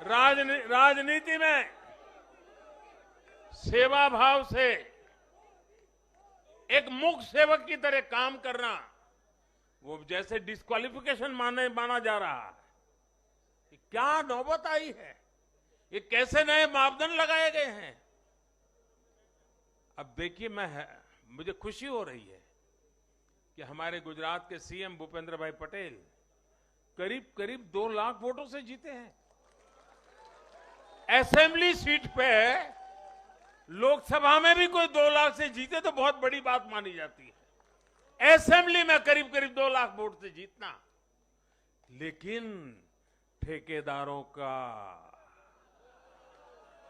राजनीति में सेवा भाव से एक मूक सेवक की तरह काम करना वो जैसे डिस्क्वालिफिकेशन माना जा रहा है। क्या नौबत आई है, ये कैसे नए मापदंड लगाए गए हैं। अब देखिए, मुझे खुशी हो रही है कि हमारे गुजरात के सीएम भूपेंद्र भाई पटेल करीब 2 लाख वोटों से जीते हैं। असेंबली सीट पे लोकसभा में भी कोई 2 लाख से जीते तो बहुत बड़ी बात मानी जाती है। असेंबली में करीब 2 लाख वोट से जीतना, लेकिन ठेकेदारों का,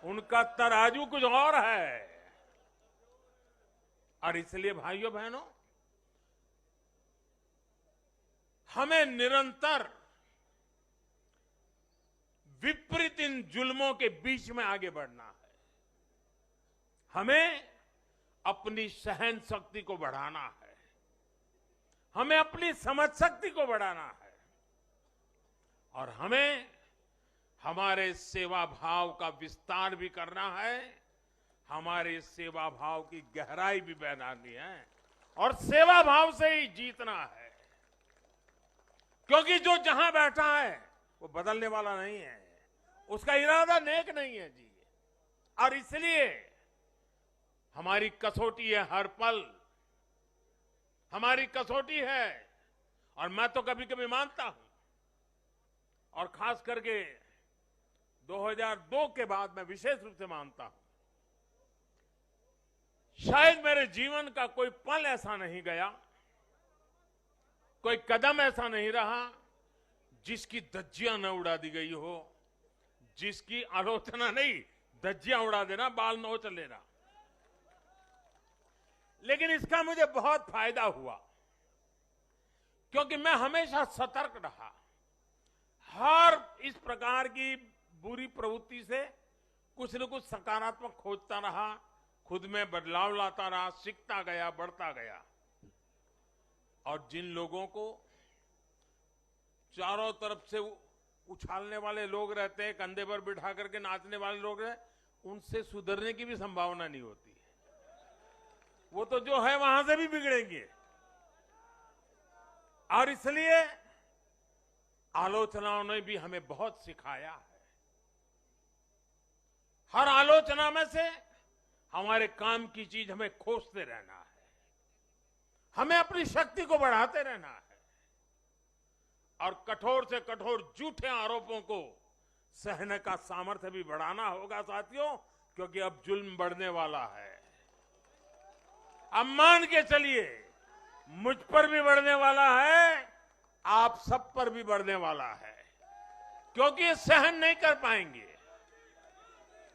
उनका तराजू कुछ और है। और इसलिए भाइयों बहनों, हमें निरंतर विपरीत इन जुल्मों के बीच में आगे बढ़ना है। हमें अपनी सहन शक्ति को बढ़ाना है, हमें अपनी समझ शक्ति को बढ़ाना है, और हमें हमारे सेवा भाव का विस्तार भी करना है, हमारे सेवा भाव की गहराई भी बढ़ानी है, और सेवा भाव से ही जीतना है। क्योंकि जो जहां बैठा है वो बदलने वाला नहीं है, उसका इरादा नेक नहीं है जी। और इसलिए हमारी कसौटी है, हर पल हमारी कसौटी है। और मैं तो कभी कभी मानता हूं, और खास करके 2002 के बाद मैं विशेष रूप से मानता हूं, शायद मेरे जीवन का कोई पल ऐसा नहीं गया, कोई कदम ऐसा नहीं रहा जिसकी धज्जियां न उड़ा दी गई हो, जिसकी आलोचना नहीं, धज्जियां उड़ा देना, बाल नोच लेना। लेकिन इसका मुझे बहुत फायदा हुआ, क्योंकि मैं हमेशा सतर्क रहा। हर इस प्रकार की बुरी प्रवृत्ति से कुछ न कुछ सकारात्मक खोजता रहा, खुद में बदलाव लाता रहा, सीखता गया, बढ़ता गया। और जिन लोगों को चारों तरफ से उछालने वाले लोग रहते हैं, कंधे पर बिठा करके नाचने वाले लोग रहते, उनसे सुधरने की भी संभावना नहीं होती है। वो तो जो है वहां से भी बिगड़ेंगे। और इसलिए आलोचनाओं ने भी हमें बहुत सिखाया है। हर आलोचना में से हमारे काम की चीज हमें खोजते रहना है, हमें अपनी शक्ति को बढ़ाते रहना है, और कठोर से कठोर झूठे आरोपों को सहने का सामर्थ्य भी बढ़ाना होगा साथियों, क्योंकि अब जुल्म बढ़ने वाला है। अब मान के चलिए, मुझ पर भी बढ़ने वाला है, आप सब पर भी बढ़ने वाला है, क्योंकि ये सहन नहीं कर पाएंगे,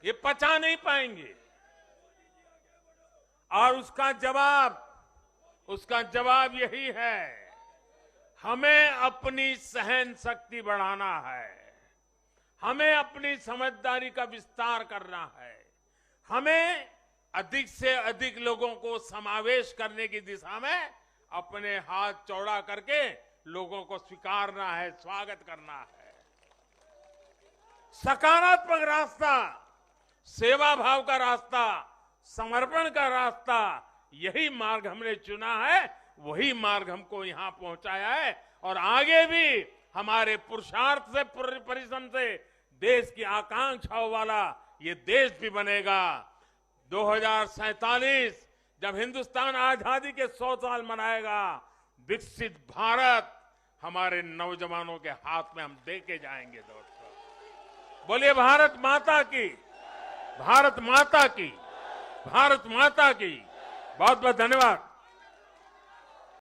ये पचा नहीं पाएंगे। और उसका जवाब यही है, हमें अपनी सहन शक्ति बढ़ाना है, हमें अपनी समझदारी का विस्तार करना है, हमें अधिक से अधिक लोगों को समावेश करने की दिशा में अपने हाथ चौड़ा करके लोगों को स्वीकारना है, स्वागत करना है। सकारात्मक रास्ता, सेवा भाव का रास्ता, समर्पण का रास्ता, यही मार्ग हमने चुना है, वही मार्ग हमको यहां पहुंचाया है। और आगे भी हमारे पुरुषार्थ से, परिश्रम से देश की आकांक्षाओं वाला ये देश भी बनेगा। 2047 जब हिंदुस्तान आजादी के 100 साल मनाएगा, विकसित भारत हमारे नौजवानों के हाथ में हम देके जाएंगे। दोस्तों बोलिए भारत माता की, भारत माता की, भारत माता की। बहुत बहुत धन्यवाद।